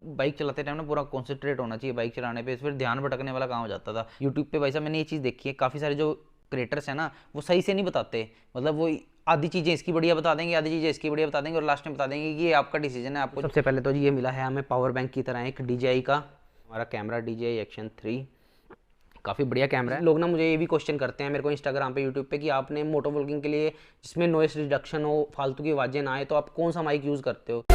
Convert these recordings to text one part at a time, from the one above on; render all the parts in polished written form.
Bike चलाते time ना पूरा कॉन्सेंट्रेट होना चाहिए बाइक चलाने पे, फिर ध्यान भटकने वाला काम हो जाता था। यूट्यूब पे भाई साहब मैंने ये चीज़ देखी है, काफ़ी सारे जो क्रिएटर्स हैं ना वो सही से नहीं बताते। मतलब वो आधी चीज़ें इसकी बढ़िया बता देंगे, आधी चीज़ें इसकी बढ़िया बता देंगे और लास्ट में बता देंगे कि ये आपका डिसीजन है। आपको सबसे पहले तो ये मिला है हमें पावर बैंक की तरह एक DJI का हमारा कैमरा, DJI एक्शन 3। काफ़ी बढ़िया कैमरा है। लोग ना मुझे ये भी क्वेश्चन करते हैं मेरे को इंस्टाग्राम पे, यूट्यूब पे, कि आपने मोटो व्लॉगिंग के लिए जिसमें नॉइस रिडक्शन हो, फालतू की आवाज़ें ना आए, तो आप कौन सा माइक यूज़ करते हो।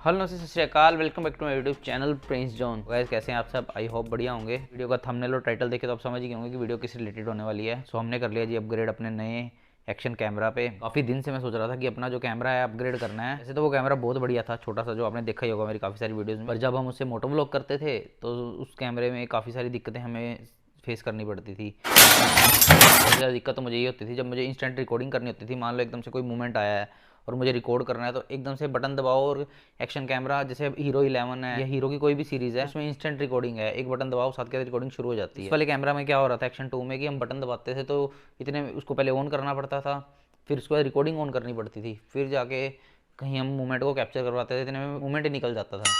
हेलो नमस्ते सत श्री अकाल, welcome back to my YouTube channel Prince John. Guys कैसे हैं आप सब? आई होप बढ़िया होंगे। वीडियो का थंबनेल और टाइटल देखे तो आप समझ ही गए होंगे कि वीडियो किस रिलेटेड होने वाली है। सो हमने कर लिया जी अपग्रेड अपने नए एक्शन कैमरा पे। काफ़ी दिन से मैं सोच रहा था कि अपना जो कैमरा है अपग्रेड करना है। वैसे तो वो कैमरा बहुत बढ़िया था, छोटा सा, जो आपने देखा ही होगा मेरी काफ़ी सारी वीडियोज़ में। पर जब हम उससे मोटो व्लॉग करते थे तो उस कैमरे में काफ़ी सारी दिक्कतें हमें फेस करनी पड़ती थी। सबसे ज़्यादा दिक्कत तो मुझे ये होती थी जब मुझे इंस्टेंट रिकॉर्डिंग करनी होती थी। मान लो एकदम से कोई मूवमेंट आया है और मुझे रिकॉर्ड करना है, तो एकदम से बटन दबाओ और एक्शन कैमरा, जैसे हीरो 11 है या हीरो की कोई भी सीरीज़ है, उसमें इंस्टेंट रिकॉर्डिंग है, एक बटन दबाओ साथ के रिकॉर्डिंग शुरू हो जाती है। इस वाले कैमरा में क्या हो रहा था एक्शन 2 में कि हम बटन दबाते थे तो इतने उसको पहले ऑन करना पड़ता था, फिर उसके बाद रिकॉर्डिंग ऑन करनी पड़ती थी, फिर जाके कहीं हम मूवमेंट को कैप्चर करवाते थे, इतने में मूवमेंट ही निकल जाता था।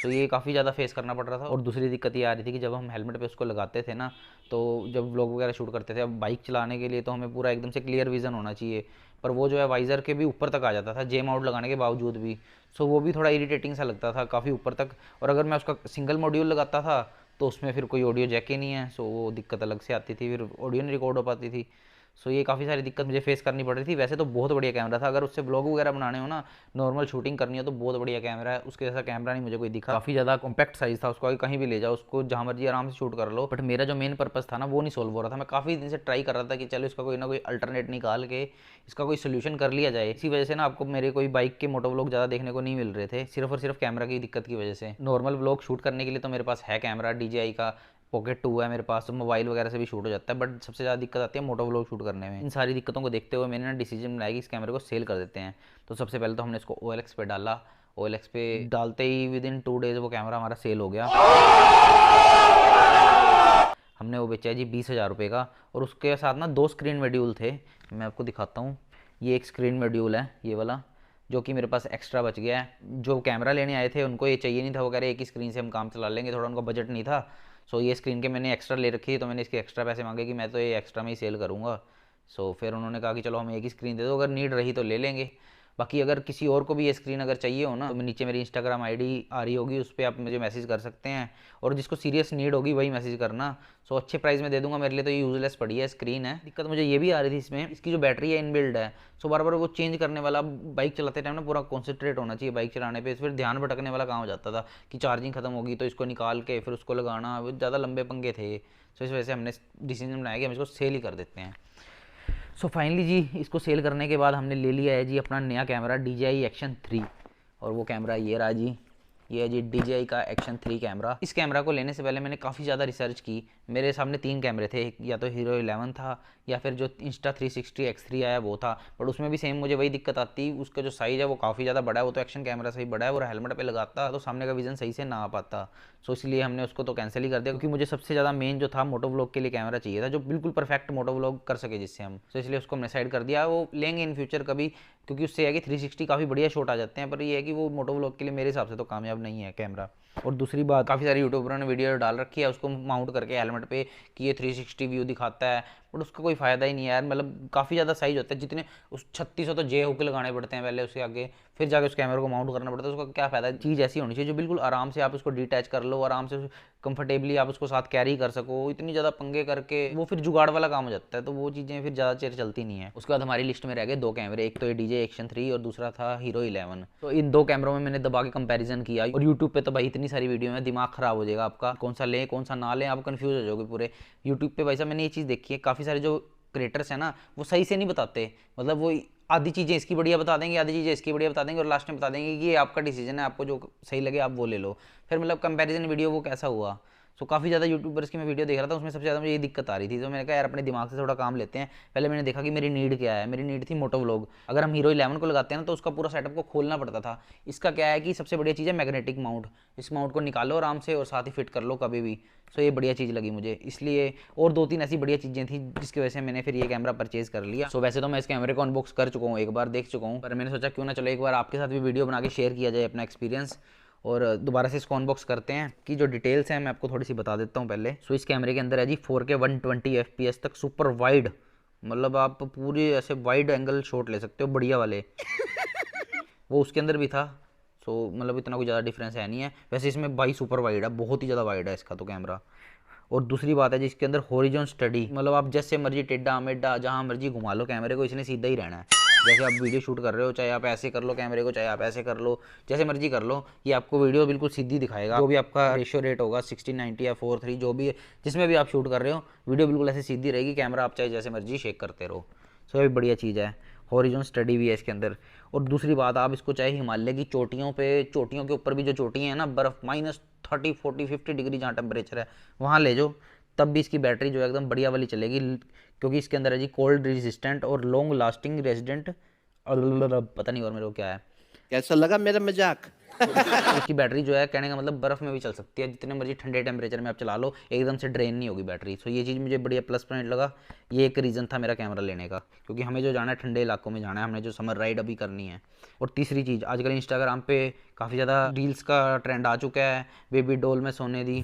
तो ये काफ़ी ज़्यादा फेस करना पड़ रहा था। और दूसरी दिक्कत ये आ रही थी कि जब हम हेलमेट पे उसको लगाते थे ना, तो जब व्लॉग वगैरह शूट करते थे, अब बाइक चलाने के लिए तो हमें पूरा एकदम से क्लियर विजन होना चाहिए, पर वो जो है वाइज़र के भी ऊपर तक आ जाता था जेम आउट लगाने के बावजूद भी। सो वो भी थोड़ा इरिटेटिंग सा लगता था काफ़ी ऊपर तक। और अगर मैं उसका सिंगल मॉड्यूल लगाता था तो उसमें फिर कोई ऑडियो जैक ही नहीं है, सो वो दिक्कत अलग से आती थी, फिर ऑडियो नहीं रिकॉर्ड हो पाती थी। सो ये काफ़ी सारी दिक्कत मुझे फेस करनी पड़ रही थी। वैसे तो बहुत बढ़िया कैमरा था, अगर उससे ब्लॉग वगैरह बनाने हो ना, नॉर्मल शूटिंग करनी हो, तो बहुत बढ़िया कैमरा है। उसके जैसा कैमरा नहीं मुझे कोई दिखा। काफ़ी ज़्यादा कॉम्पैक्ट साइज़ था, उसको कहीं भी ले जाओ, उसको जहाँ मर्जी आराम से शूट कर लो। बट मेरा जो मेन पर्पस था ना वो नहीं सोल्व हो रहा था। मैं काफ़ी दिन से ट्राई कर रहा था कि चलो इसका कोई ना कोई अल्टरनेट निकाल के इसका कोई सोल्यूशन कर लिया जाए। इसी वजह से ना आपको मेरे कोई बाइक के मोटो व्लॉग ज़्यादा देखने को नहीं मिल रहे थे, सिर्फ और सिर्फ कैमरा की दिक्कत की वजह से। नॉर्मल व्लॉग शूट करने के लिए तो मेरे पास है कैमरा, DJI का पॉकेट 2 है मेरे पास, तो मोबाइल वगैरह से भी शूट हो जाता है। बट सबसे ज़्यादा दिक्कत आती है मोटो व्लॉग शूट करने में। इन सारी दिक्कतों को देखते हुए मैंने ना डिसीजन बनाया कि इस कैमरे को सेल कर देते हैं। तो सबसे पहले तो हमने इसको OLX पे डाला। OLX पे डालते ही विदिन 2 डेज़ वो कैमरा हमारा सेल हो गया। हमने वो बेचा है जी 20,000 रुपये का। और उसके साथ ना 2 स्क्रीन मॉड्यूल थे, मैं आपको दिखाता हूँ। ये एक स्क्रीन मॉड्यूल है ये वाला, जो कि मेरे पास एक्स्ट्रा बच गया है। जो कैमरा लेने आए थे उनको ये चाहिए नहीं था, वो कह रहे एक ही स्क्रीन से हम काम चला लेंगे, थोड़ा उनका बजट नहीं था। सो ये स्क्रीन के मैंने एक्स्ट्रा ले रखी है, तो मैंने इसके एक्स्ट्रा पैसे मांगे कि मैं तो ये एक्स्ट्रा में ही सेल करूँगा। सो फिर उन्होंने कहा कि चलो हमें एक ही स्क्रीन दे दो, अगर नीड रही तो ले लेंगे। बाकी अगर किसी और को भी ये स्क्रीन अगर चाहिए हो ना, तो नीचे मेरी इंस्टाग्राम ID आ रही होगी, उस पर आप मुझे मैसेज कर सकते हैं। और जिसको सीरियस नीड होगी वही मैसेज करना। सो अच्छे प्राइस में दे दूंगा। मेरे लिए तो ये यूजलेस पड़ी है स्क्रीन है। दिक्कत मुझे ये भी आ रही थी इसमें, इसकी जो बैटरी है इनबिल्ड है, सो बार बार वो चेंज करने वाला, बाइक चलाते टाइम ना पूरा कॉन्सेंट्रेट होना चाहिए बाइक चलाने पे, फिर ध्यान भटकने वाला काम हो जाता था कि चार्जिंग खत्म होगी तो इसको निकाल के फिर उसको लगाना, वो ज़्यादा लंबे पंगे थे। सो इस वजह से हमने डिसीजन बनाया कि हम इसको सेल ही कर देते हैं। सो फाइनली जी इसको सेल करने के बाद हमने ले लिया है जी अपना नया कैमरा DJI एक्शन 3। और वो कैमरा ये रहा जी, ये है जी DJI का एक्शन 3 कैमरा। इस कैमरा को लेने से पहले मैंने काफ़ी ज़्यादा रिसर्च की। मेरे सामने 3 कैमरे थे, या तो हीरो 11 था या फिर जो Insta360 X3 आया वो था। बट उसमें भी सेम मुझे वही दिक्कत आती, उसका जो साइज़ है वो काफ़ी ज़्यादा बड़ा है, वो तो एक्शन कैमरा से ही बड़ा है, और हेलमेट पे लगाता तो सामने का विजन सही से ना आ पाता। सो इसलिए हमने उसको तो कैंसिल ही कर दिया, क्योंकि मुझे सबसे ज़्यादा मेन जो था मोटो व्लॉग के लिए कैमरा चाहिए था, जो बिल्कुल परफेक्ट मोटो व्लॉग कर सके जिससे हम। तो इसलिए उसको हमने साइड कर दिया। वो लेंगे इन फ्यूचर कभी, क्योंकि उससे है कि 360 काफ़ी बढ़िया शॉट आ जाते हैं, पर ये है कि वो मोटो व्लॉग के लिए मेरे हिसाब से तो कामयाब नहीं है कैमरा। और दूसरी बात, काफ़ी सारे यूट्यूबरों ने वीडियो डाल रखी है उसको माउंट करके हेलमेट पे कि ये 360 व्यू दिखाता है, बट उसका कोई फ़ायदा ही नहीं है यार। मतलब काफ़ी ज़्यादा साइज होता है, जितने उस 3600 तो जे हुक लगाने पड़ते हैं पहले, उसके आगे फिर जाके उस कैमरे को माउंट करना पड़ता है। उसका क्या फ़ायदा? चीज़ ऐसी होनी चाहिए जो बिल्कुल आराम से आप उसको डिटैच कर लो, आराम से कंफर्टेबली आप उसको साथ कैरी कर सको। इतनी ज़्यादा पंगे करके वो फिर जुगाड़ वाला काम हो जाता है, तो वो चीज़ें फिर ज़्यादा चेर चलती नहीं है। उसके बाद हमारी लिस्ट में रह गए 2 कैमरे, एक तो ये DJI एक्शन 3 और दूसरा था हीरो 11। तो इन 2 कैमरों में मैंने दबा के कंपैरिजन किया। और यूट्यूब पे तो भाई इतनी सारी वीडियो में दिमाग खराब हो जाएगा आपका, कौन सा लें कौन सा ना लें, आप कंफ्यूज हो जाओगे पूरे। यूट्यूब पे भाई साहब मैंने ये चीज़ देखी है, काफ़ी सारे जो क्रिएटर्स हैं ना वो सही से नहीं बताते। मतलब वो आधी चीज़ें इसकी बढ़िया बता देंगे, आधी चीज़ें इसकी बढ़िया बता देंगे, और लास्ट में बता देंगे कि ये आपका डिसीजन है, आपको जो सही लगे आप वो ले लो। फिर मतलब कंपैरिजन वीडियो वो कैसा हुआ? सो काफ़ी ज़्यादा यूट्यूबर्स की मैं वीडियो देख रहा था, उसमें सबसे ज़्यादा मुझे ये दिक्कत आ रही थी। तो मैंने कहा यार अपने दिमाग से थोड़ा काम लेते हैं। पहले मैंने देखा कि मेरी नीड क्या है, मेरी नीड थी मोटो व्लॉग। अगर हम हीरो 11 को लगाते हैं ना तो उसका पूरा सेटअप को खोलना पड़ता था। इसका क्या है कि सबसे बढ़िया चीज़ है मैग्नेटिक माउंट। इस माउंट को निकालो आराम से और साथ ही फिट कर लो कभी भी। सो ये बढ़िया चीज़ लगी मुझे, इसलिए और 2-3 ऐसी बढ़िया चीज़ें थी जिसकी वजह से मैंने फिर ये कैमरा परचेज़ कर लिया। सो वैसे तो मैं इस कैमरे को अनबॉक्स कर चुका हूँ, एक बार देख चुका हूँ, पर मैंने सोचा क्यों ना चलो एक बार आपके साथ भी वीडियो बना के शेयर किया जाए अपना एक्सपीरियंस, और दोबारा से इसको अनबॉक्स करते हैं। कि जो डिटेल्स हैं मैं आपको थोड़ी सी बता देता हूँ पहले। सो इस कैमरे के अंदर है जी 4K 120 FPS तक सुपर वाइड, मतलब आप पूरे ऐसे वाइड एंगल शॉट ले सकते हो बढ़िया वाले। वो उसके अंदर भी था। सो मतलब इतना कोई ज़्यादा डिफरेंस है नहीं है। वैसे इसमें भाई सुपर वाइड है, बहुत ही ज़्यादा वाइड है इसका तो कैमरा। और दूसरी बात है जिसके अंदर हॉरिजॉन स्टडी, मतलब आप जैसे मर्जी टेढ़ा मेढ़ा जहाँ मर्जी घुमा लो कैमरे को, इसने सीधा ही रहना है। जैसे आप वीडियो शूट कर रहे हो, चाहे आप ऐसे कर लो कैमरे को, चाहे आप ऐसे कर लो, जैसे मर्जी कर लो, ये आपको वीडियो बिल्कुल सीधी दिखाएगा। जो भी आपका रेशियो रेट होगा 16:90 या 4:3 जो भी, जिसमें भी आप शूट कर रहे हो, वीडियो बिल्कुल ऐसे सीधी रहेगी। कैमरा आप चाहे जैसे मर्जी शेक करते रहो। सो ये बढ़िया चीज़ है। हॉरिजॉन स्टडी भी है इसके अंदर। और दूसरी बात, आप इसको चाहे हिमालय की चोटियों पे, चोटियों के ऊपर भी जो चोटियाँ हैं ना, बर्फ़ -30, 40, 50 डिग्री जहाँ टेम्परेचर है वहाँ ले जाओ, तब भी इसकी बैटरी जो है एकदम बढ़िया वाली चलेगी। क्योंकि इसके अंदर है जी कोल्ड रेजिस्टेंट और लॉन्ग लास्टिंग रेजिडेंट, पता नहीं और मेरे को क्या है। कैसा लगा मेरा मजाक? इसकी बैटरी जो है कहने का मतलब बर्फ़ में भी चल सकती है, जितने मर्जी ठंडे टेम्परेचर में आप चला लो, एकदम से ड्रेन नहीं होगी बैटरी। सो ये चीज़ मुझे बढ़िया प्लस पॉइंट लगा। ये एक रीज़न था मेरा कैमरा लेने का, क्योंकि हमें जो जाना है ठंडे इलाकों में जाना है, हमने जो समर राइड अभी करनी है। और तीसरी चीज़, आजकल इंस्टाग्राम पे काफ़ी ज़्यादा रील्स का ट्रेंड आ चुका है, बेबी डॉल में सोने दी,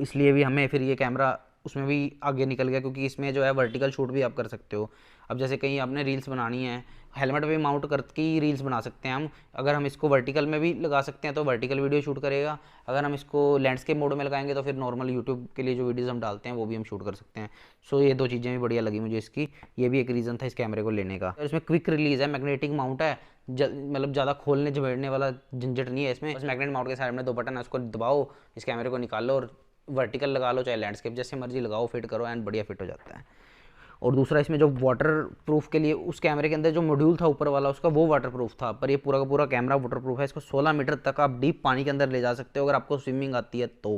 इसलिए भी हमें फिर ये कैमरा उसमें भी आगे निकल गया, क्योंकि इसमें जो है वर्टिकल शूट भी आप कर सकते हो। अब जैसे कहीं आपने रील्स बनानी है, हेलमेट पे माउंट करके ही रील्स बना सकते हैं हम। अगर हम इसको वर्टिकल में भी लगा सकते हैं तो वर्टिकल वीडियो शूट करेगा। अगर हम इसको लैंडस्केप मोड में लगाएंगे तो फिर नॉर्मल यूट्यूब के लिए जो वीडियोज़ हम डालते हैं वो भी हम शूट कर सकते हैं। सो ये 2 चीज़ें भी बढ़िया लगी मुझे इसकी। ये भी एक रीज़न था इस कैमरे को लेने का। और इसमें क्विक रिलीज़ है, मैग्नेटिक माउंट है, मतलब ज़्यादा खोलने झमेड़ने वाला झंझट नहीं है इसमें। बस मैग्नेट माउंट के साइड में 2 बटन है, उसको दबाओ, इस कैमरे को निकालो और वर्टिकल लगा लो, चाहे लैंडस्केप, जैसे मर्जी लगाओ, फिट करो एंड बढ़िया फिट हो जाता है। और दूसरा, इसमें जो वाटर प्रूफ के लिए उस कैमरे के अंदर जो मॉड्यूल था ऊपर वाला उसका, वो वाटर प्रूफ था, पर ये पूरा का पूरा कैमरा वाटर प्रूफ है। इसको 16 मीटर तक आप डीप पानी के अंदर ले जा सकते हो। अगर आपको स्विमिंग आती है तो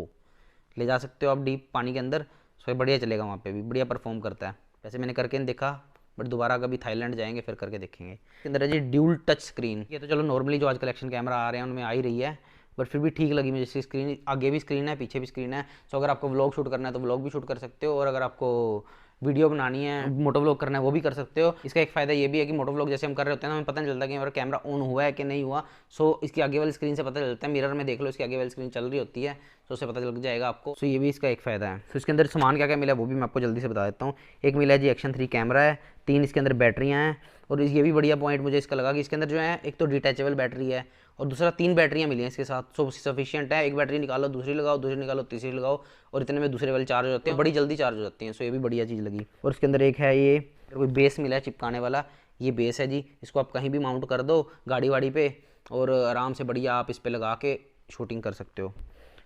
ले जा सकते हो आप डीप पानी के अंदर। सो ये बढ़िया चलेगा, वहाँ पे भी बढ़िया परफॉर्म करता है। वैसे मैंने करके नहीं देखा, बट दोबारा कभी थाईलैंड जाएंगे फिर करके देखेंगे। इसके अंदर है जी ड्यूल टच स्क्रीन। ये तो चलो नॉर्मली जो आजकल एक्शन कैमरा आ रहे हैं उनमें आ ही रही है, बट फिर भी ठीक लगी मुझे। इसकी स्क्रीन आगे भी स्क्रीन है, पीछे भी स्क्रीन है। सो अगर आपको व्लॉग शूट करना है तो व्लॉग भी शूट कर सकते हो, और अगर आपको वीडियो बनानी है, मोटो व्लॉग करना है, वो भी कर सकते हो। इसका एक फ़ायदा ये भी है कि मोटो व्लॉग जैसे हम कर रहे होते हैं ना, हमें पता नहीं चलता कि हमारा कैमरा ऑन हुआ है कि नहीं हुआ। सो इसकी आगे वाली स्क्रीन से पता चलता है, मिरर में देख लो इसकी आगे वाली स्क्रीन चल रही होती है, तो उससे पता लग जाएगा आपको। सो ये भी इसका एक फ़ायदा है। सो इसके अंदर सामान क्या क्या मिला है वो भी मैं आपको जल्दी से बता देता हूँ। एक मिला है जी एक्शन 3 कैमरा है, 3 इसके अंदर बैटरियाँ हैं। और ये भी बढ़िया पॉइंट मुझे इसका लगा कि इसके अंदर जो है एक तो डिटैचेबल बैटरी है, और दूसरा 3 बैटरियाँ मिली हैं इसके साथ। सो सफिशिएंट है, एक बैटरी निकालो दूसरी लगाओ, दूसरी निकालो तीसरी लगाओ, और इतने में दूसरे वाली चार्ज हो जाती है, बड़ी जल्दी चार्ज हो जाती हैं। सो ये भी बढ़िया चीज़ लगी। और इसके अंदर एक है ये कोई बेस मिला है चिपकाने वाला, ये बेस है जी। इसको आप कहीं भी माउंट कर दो गाड़ी वाड़ी पे, और आराम से बढ़िया आप इस पर लगा के शूटिंग कर सकते हो।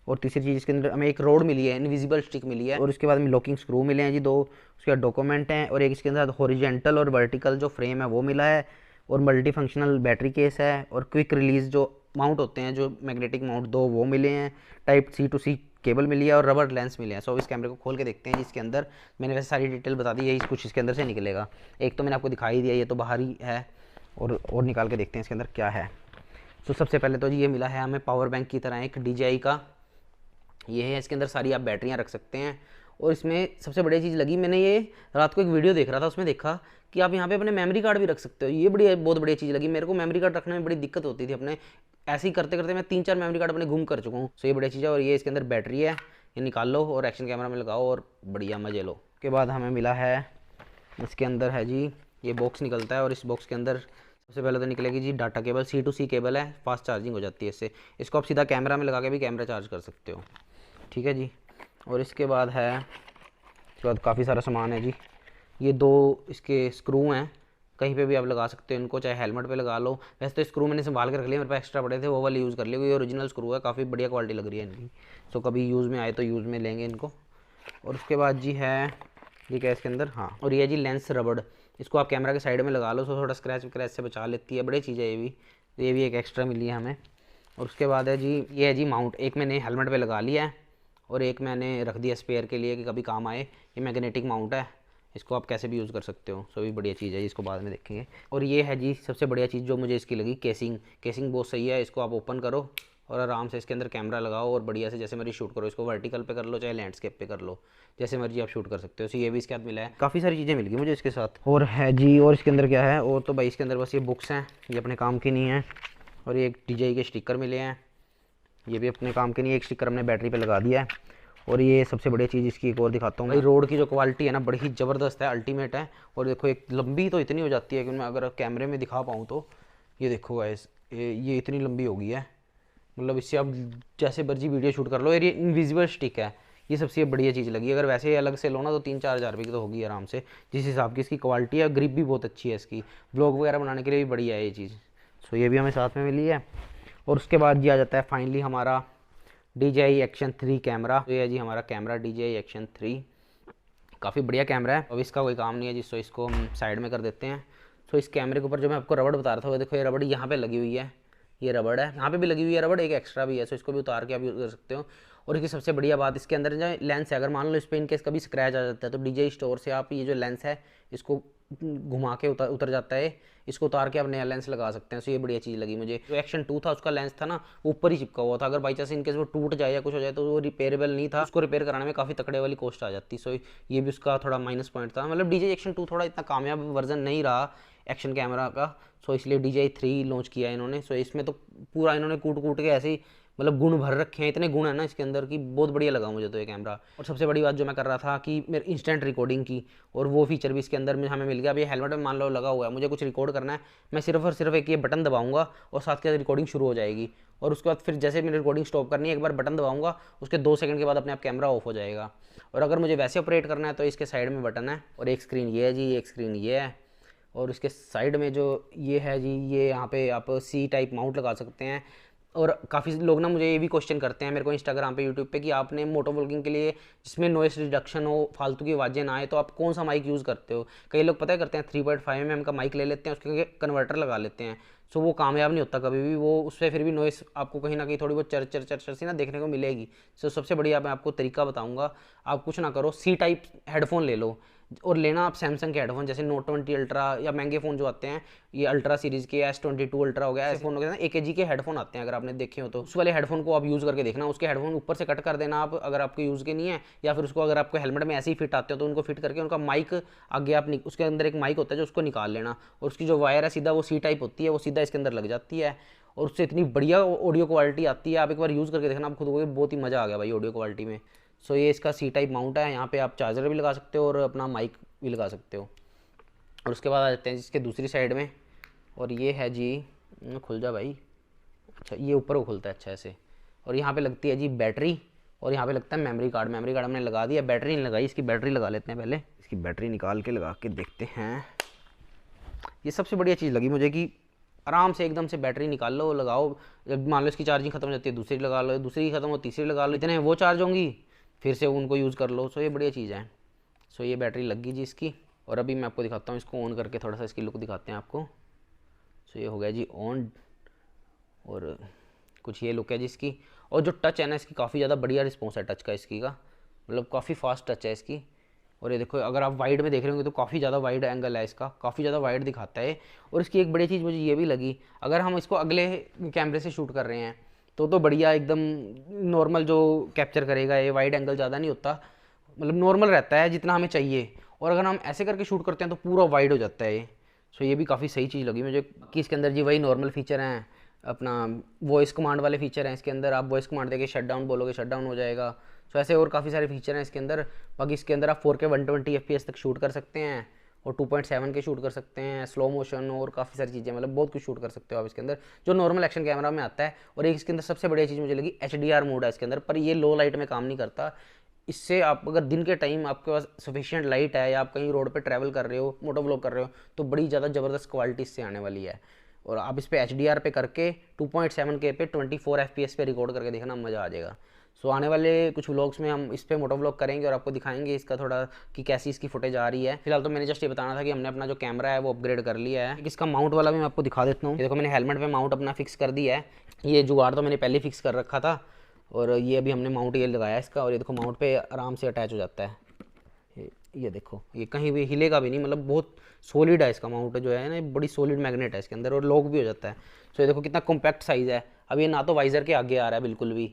और तीसरी चीज़ इसके अंदर हमें एक रोड मिली है, इनविजिबल स्टिक मिली है, और उसके बाद में लॉकिंग स्क्रू मिले हैं जी 2। उसके बाद डॉक्यूमेंट हैं, और एक इसके अंदर हॉरिजेंटल और वर्टिकल जो फ्रेम है वो मिला है, और मल्टी फंक्शनल बैटरी केस है, और क्विक रिलीज़ जो माउंट होते हैं जो मैग्नेटिक माउंट 2 वो मिले हैं। Type C to C cable मिली है, और रबर लेंस मिले हैं। सो इस कैमरे को खोल के देखते हैं जिसके अंदर, मैंने वैसे सारी डिटेल बता दी है, कुछ इसके अंदर से निकलेगा। एक तो मैंने आपको दिखाई दिया, ये तो बाहर ही है, और निकाल के देखते हैं इसके अंदर क्या है। सो सबसे पहले तो जी ये मिला है हमें पावर बैंक की तरह एक DJI का, ये है। इसके अंदर सारी आप बैटरियाँ रख सकते हैं। और इसमें सबसे बढ़िया चीज़ लगी, मैंने ये रात को एक वीडियो देख रहा था, उसमें देखा कि आप यहाँ पे अपने मेमोरी कार्ड भी रख सकते हो। ये बहुत बढ़िया चीज़ लगी मेरे को। मेमोरी कार्ड रखने में बड़ी दिक्कत होती थी अपने, ऐसे ही करते करते मैं 3-4 मेमोरी कार्ड अपने गुम कर चुका हूँ। सो ये बढ़िया चीज़ है। और ये इसके अंदर बैटरी है, ये निकाल लो और एक्शन कैमरा में लगाओ और बढ़िया मजे लो। उसके बाद हमें मिला है, इसके अंदर है जी ये बॉक्स निकलता है, और इस बॉक्स के अंदर सबसे पहले तो निकलेगी जी data cable, C to C cable है, फास्ट चार्जिंग हो जाती है इससे। इसको आप सीधा कैमरा में लगा के भी कैमरा चार्ज कर सकते हो, ठीक है जी। और इसके बाद है, इसके बाद काफ़ी सारा सामान है जी। ये 2 इसके स्क्रू हैं, कहीं पे भी आप लगा सकते हो इनको, चाहे हेलमेट पे लगा लो। वैसे तो स्क्रू मैंने संभाल के रख लिया, मेरे पास एक्स्ट्रा पड़े थे, वो वाले यूज़ कर लिए। ये ओरिजिनल स्क्रू है, काफ़ी बढ़िया क्वालिटी लग रही है इनकी। सो कभी यूज़ में आए तो यूज़ में लेंगे इनको। और उसके बाद जी है ये क्या है इसके अंदर, हाँ, और ये जी लेंस रबड़, इसको आप कैमरा के साइड में लगा लो, सो थोड़ा स्क्रैच वक्रैच से बचा लेती है। बड़ी चीज़ है ये भी एक एक्स्ट्रा मिली है हमें। और उसके बाद है जी, ये है जी माउंट। एक मैंने हेलमेट पे लगा लिया है और एक मैंने रख दिया स्पेयर के लिए कि कभी काम आए। ये मैग्नेटिक माउंट है, इसको आप कैसे भी यूज़ कर सकते हो, सो भी बढ़िया चीज़ है, इसको बाद में देखेंगे। और ये है जी सबसे बढ़िया चीज़ जो मुझे इसकी लगी, केसिंग। केसिंग बहुत सही है, इसको आप ओपन करो और आराम से इसके अंदर कैमरा लगाओ और बढ़िया से जैसे मर्जी शूट करो। इसको वर्टिकल पे कर लो चाहे लैंडस्केप पे कर लो, जैसे मर्जी आप शूट कर सकते हो। सो ये भी इसके साथ मिला है, काफ़ी सारी चीज़ें मिल गई मुझे इसके साथ। और है जी, और इसके अंदर क्या है, और तो भाई इसके अंदर बस ये बुक्स हैं, ये अपने काम की नहीं है। और ये एक DJI के स्टिकर मिले हैं, ये भी अपने काम के नहीं है। एक स्टिकर हमने बैटरी पे लगा दिया है। और ये सबसे बढ़िया चीज़ इसकी एक और दिखाता हूँ भाई, रोड की जो क्वालिटी है ना बड़ी ही ज़बरदस्त है, अल्टीमेट है। और देखो एक लंबी तो इतनी हो जाती है कि मैं अगर कैमरे में दिखा पाऊँ तो ये देखो गाइस, ये इतनी लंबी हो गई है, मतलब इससे आप जैसे मर्जी वीडियो शूट कर लो। और ये इनविजिबल स्टिक है, ये सबसे बढ़िया चीज़ लगी। अगर वैसे अलग से लो ना तो 3-4 हज़ार रुपये की तो होगी आराम से, जिस हिसाब की इसकी क्वालिटी है। ग्रिप भी बहुत अच्छी है इसकी, ब्लॉग वगैरह बनाने के लिए भी बढ़िया है ये चीज़। सो ये भी हमें साथ में मिली है। और उसके बाद जी आ जाता है फाइनली हमारा DJI Action 3 कैमरा। तो ये है जी हमारा कैमरा DJI Action 3, काफ़ी बढ़िया कैमरा है। अब इसका कोई काम नहीं है जिससे इसको हम साइड में कर देते हैं। तो इस कैमरे के ऊपर जो मैं आपको रबड़ बता रहा था, वो देखो ये रबड़ यहाँ पे लगी हुई है, ये रबड़ है, यहाँ पे भी लगी हुई है रबड़, एक एक्स्ट्रा भी है। सो इसको भी उतार के आप यूज़ कर सकते हो। और इसकी सबसे बढ़िया बात, इसके अंदर जो लेंस है, अगर मान लो इस पर इनकेस कभी स्क्रैच आ जाता है तो DJI स्टोर से आप ये जो लेंस है इसको घुमा के उतर जाता है, इसको उतार के आप नया लेंस लगा सकते हैं। सो ये बढ़िया चीज़ लगी मुझे। जो Action 2 था उसका लेंस था ना ऊपर ही चिपका हुआ था, अगर बाई चांस इनकेस वो टूट जाए या कुछ हो जाए तो वो रिपेयरेबल नहीं था, उसको रिपेयर कराने में काफ़ी तकड़े वाली कॉस्ट आ जाती। सो ये भी उसका थोड़ा माइनस पॉइंट था। मतलब DJI Action 2 थोड़ा इतना कामयाब वर्जन नहीं रहा एक्शन कैमरा का, सो इसलिए DJI 3 लॉन्च किया है इन्होंने। सो इसमें तो पूरा इन्होंने कूट कूट के ऐसे ही मतलब गुण भर रखे हैं, इतने गुण है ना इसके अंदर की, बहुत बढ़िया लगा मुझे तो ये कैमरा। और सबसे बड़ी बात जो मैं कर रहा था कि मेरे इंस्टेंट रिकॉर्डिंग की, और वो फीचर भी इसके अंदर में हमें मिल गया। अब ये हेलमेट में मान लो लगा हुआ है, मुझे कुछ रिकॉर्ड करना है, मैं सिर्फ और सिर्फ एक ये बटन दबाऊंगा और साथ के साथ रिकॉर्डिंग शुरू हो जाएगी। और उसके बाद फिर जैसे मेरी रिकॉर्डिंग स्टॉप करनी है, एक बार बटन दबाऊंगा, उसके 2 सेकंड के बाद अपने आप कैमरा ऑफ हो जाएगा। और अगर मुझे वैसे ऑपरेट करना है तो इसके साइड में बटन है, और एक स्क्रीन ये है जी, एक स्क्रीन ये है। और इसके साइड में जो ये है जी, ये यहाँ पे आप C टाइप माउंट लगा सकते हैं। और काफ़ी लोग ना मुझे ये भी क्वेश्चन करते हैं मेरे को इंस्टाग्राम पे, यूट्यूब पे, कि आपने मोटो व्लॉगिंग के लिए जिसमें नॉइस रिडक्शन हो, फालतू की आवाज़ें ना आए, तो आप कौन सा माइक यूज़ करते हो। कई लोग पता करते हैं 3.5 mm का माइक ले लेते हैं, उसके कन्वर्टर लगा लेते हैं। सो वो कामयाब नहीं होता कभी भी, वो उससे फिर भी नॉइस आपको कहीं ना कहीं थोड़ी बहुत चर चर चर चर सी ना देखने को मिलेगी। सो सबसे बढ़िया मैं आपको तरीका बताऊँगा, आप कुछ ना करो, C टाइप हेडफोन ले लो। और लेना आप सैमसंग के हेडफोन, जैसे Note 20 अल्ट्रा या महंगे फ़ोन जो आते हैं, ये अल्ट्रा सीरीज़ के S22 अल्ट्रा हो गया, ऐसे फ़ोन हो गया ना, AKG के हेडफोन आते हैं, अगर आपने देखे हो तो उस वाले हेडफोन को आप यूज़ करके देखना। उसके हेडफोन ऊपर से कट कर देना आप, अगर आपको यूज़ के नहीं है, या फिर उसको अगर आपको हेलमेट में ऐसे ही फिट आते हो तो उनको फिट करके उनका माइक आगे आप उसके अंदर एक माइक होता है जो उसको निकाल लेना, और उसकी जो वायर है सीधा वो C टाइप होती है, वो सीधा इसके अंदर लग जाती है, और उससे इतनी बढ़िया ऑडियो क्वालिटी आती है। आप एक बार यूज़ करके देखना, आप खुद को बहुत ही मज़ा आ गया भाई ऑडियो क्वालिटी में। सो ये इसका C टाइप माउंट है, यहाँ पे आप चार्जर भी लगा सकते हो और अपना माइक भी लगा सकते हो। और उसके बाद आ जाते हैं इसके दूसरी साइड में, और ये है जी, खुल जा भाई, अच्छा ये ऊपर को खुलता है अच्छा ऐसे। और यहाँ पे लगती है जी बैटरी, और यहाँ पे लगता है मेमोरी कार्ड। मेमोरी कार्ड हमने लगा दिया, बैटरी नहीं लगाई, इसकी बैटरी लगा लेते हैं पहले। इसकी बैटरी निकाल के लगा के देखते हैं। ये सबसे बढ़िया चीज़ लगी मुझे कि आराम से एकदम से बैटरी निकाल लो, लगाओ, जब मान लो इसकी चार्जिंग खत्म हो जाती है दूसरी लगा लो, दूसरी खत्म हो तीसरी लगा लो, इतने वो चार्ज होंगी, फिर से उनको यूज़ कर लो। सो ये बढ़िया चीज़ है। सो ये बैटरी लग गई जी इसकी। और अभी मैं आपको दिखाता हूँ, इसको ऑन करके थोड़ा सा इसकी लुक दिखाते हैं आपको। सो ये हो गया जी ऑन, और कुछ ये लुक है जी इसकी। और जो टच है ना इसकी, काफ़ी ज़्यादा बढ़िया रिस्पॉन्स है टच का इसकी का, मतलब काफ़ी फास्ट टच है इसकी। और ये देखो, अगर आप वाइड में देख रहे होंगे तो काफ़ी ज़्यादा वाइड एंगल है इसका, काफ़ी ज़्यादा वाइड दिखाता है। और इसकी एक बड़ी चीज़ मुझे ये भी लगी, अगर हम इसको अगले कैमरे से शूट कर रहे हैं तो बढ़िया एकदम नॉर्मल जो कैप्चर करेगा, ये वाइड एंगल ज़्यादा नहीं होता, मतलब नॉर्मल रहता है जितना हमें चाहिए। और अगर हम ऐसे करके शूट करते हैं तो पूरा वाइड हो जाता है ये। सो ये भी काफ़ी सही चीज़ लगी मुझे कि इसके अंदर जी वही नॉर्मल फीचर हैं, अपना वॉइस कमांड वाले फीचर हैं इसके अंदर। आप वॉइस कमांड देके शट डाउन बोलोगे, शट डाउन हो जाएगा। सो ऐसे और काफ़ी सारे फीचर हैं इसके अंदर। बाकी इसके अंदर आप 4K 120 FPS तक शूट कर सकते हैं, और 2.7 के शूट कर सकते हैं, स्लो मोशन और काफ़ी सारी चीज़ें, मतलब बहुत कुछ शूट कर सकते हो आप इसके अंदर, जो नॉर्मल एक्शन कैमरा में आता है। और एक इसके अंदर सबसे बढ़िया चीज़ मुझे लगी, HDR मोड है इसके अंदर, पर ये लो लाइट में काम नहीं करता। इससे आप अगर दिन के टाइम आपके पास सफिशिएंट लाइट है, या आप कहीं रोड पे ट्रैवल कर रहे हो, मोटो व्लॉग कर रहे हो, तो बड़ी ज़्यादा ज़बरदस्त क्वालिटी इससे आने वाली है। और आप इस पर HDR पे करके 2.7K पे 24 FPS पे रिकॉर्ड करके देखना, मज़ा आ जाएगा। सो आने वाले कुछ व्लॉग्स में हम इस पे मोटो व्लॉग करेंगे और आपको दिखाएंगे इसका थोड़ा कि कैसी इसकी फुटेज आ रही है। फिलहाल तो मैंने जस्ट ये बताना था कि हमने अपना जो कैमरा है वो अपग्रेड कर लिया है। इसका माउंट वाला भी मैं आपको दिखा देता हूँ। ये देखो मैंने हेलमेट पे माउंट अपना फिक्स कर दिया है। ये जुगाड़ तो मैंने पहले फिक्स कर रखा था और ये अभी हमने माउंट ये लगाया इसका, और ये देखो माउंट पे आराम से अटैच हो जाता है। ये देखो ये कहीं भी हिलेगा भी नहीं, मतलब बहुत सॉलिड है इसका माउंट जो है ना, बड़ी सॉलिड मैग्नेट है इसके अंदर और लॉक भी हो जाता है। सो ये देखो कितना कॉम्पैक्ट साइज़ है। अब ये ना तो वाइज़र के आगे आ रहा है बिल्कुल भी,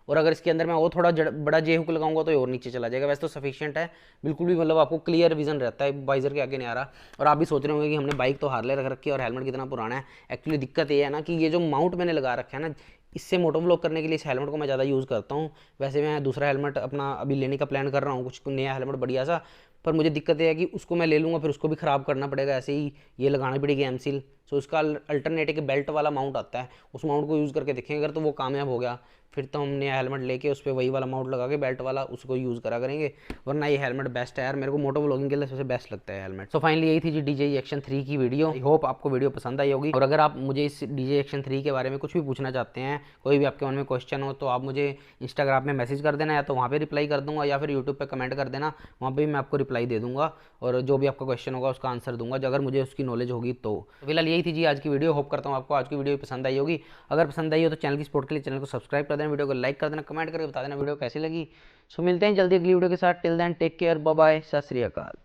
और अगर इसके अंदर मैं और थोड़ा बड़ा जे हुक लगाऊंगा तो ये और नीचे चला जाएगा। वैसे तो सफिशिएंट है बिल्कुल भी, मतलब आपको क्लियर विजन रहता है, वाइजर के आगे नहीं आ रहा। और आप भी सोच रहे होंगे कि हमने बाइक तो हार्ले रख रखी है और हेलमेट कितना पुराना है। एक्चुअली दिक्कत ये है ना कि ये जो माउंट मैंने लगा रखा है ना, इससे मोटो व्लॉग करने के लिए इस हेलमेट को मैं ज़्यादा यूज़ करता हूँ। वैसे मैं दूसरा हेलमेट अपना अभी लेने का प्लान कर रहा हूँ, कुछ नया हेलमेट बढ़िया सा, पर मुझे दिक्कत ये है कि उसको मैं ले लूँगा फिर उसको भी ख़राब करना पड़ेगा, ऐसे ही ये लगानी पड़ेगी एमसील। सो उसका अल्टरनेटिव बेल्ट वाला माउंट आता है, उस माउंट को यूज़ करके देखेंगे। अगर तो वो कामयाब हो गया फिर तो हम नया हेलमेट लेके उस पर वही वाला माउंट लगा के बेल्ट वाला उसको यूज़ करा करेंगे, वरना ये हेलमेट बेस्ट है यार। मेरे को मोटो व्लॉगिंग के लिए सबसे बेस्ट लगता है हेलमेट। सो फाइनली यही थी जी DJI Action 3 की वीडियो। आई होप आपको वीडियो पसंद आई होगी, और अगर आप मुझे इस DJI Action 3 के बारे में कुछ भी पूछना चाहते हैं, कोई भी आपके मन में क्वेश्चन हो, तो आप मुझे इंस्टाग्राम में मैसेज कर देना, या तो वहाँ पर रिप्लाई कर दूँगा, या फिर यूट्यूब पर कमेंट कर देना, वहाँ पर भी मैं आपको रिप्लाई दे दूँगा और जो भी आपका क्वेश्चन होगा उसका आंसर दूंगा, अगर मुझे उसकी नॉलेज होगी तो। फिलहाल यही थी जी आज की वीडियो। होप करता हूँ आपको आज की वीडियो पसंद आई होगी। अगर पसंद आई हो तो चैनल की सपोर्ट के लिए चैनल को सब्सक्राइब कर देना, वीडियो को लाइक कर देना, कमेंट करके बता देना वीडियो कैसी लगी। सो मिलते हैं जल्दी अगली वीडियो के साथ। Till then take care, bye bye, सत श्री अकाल।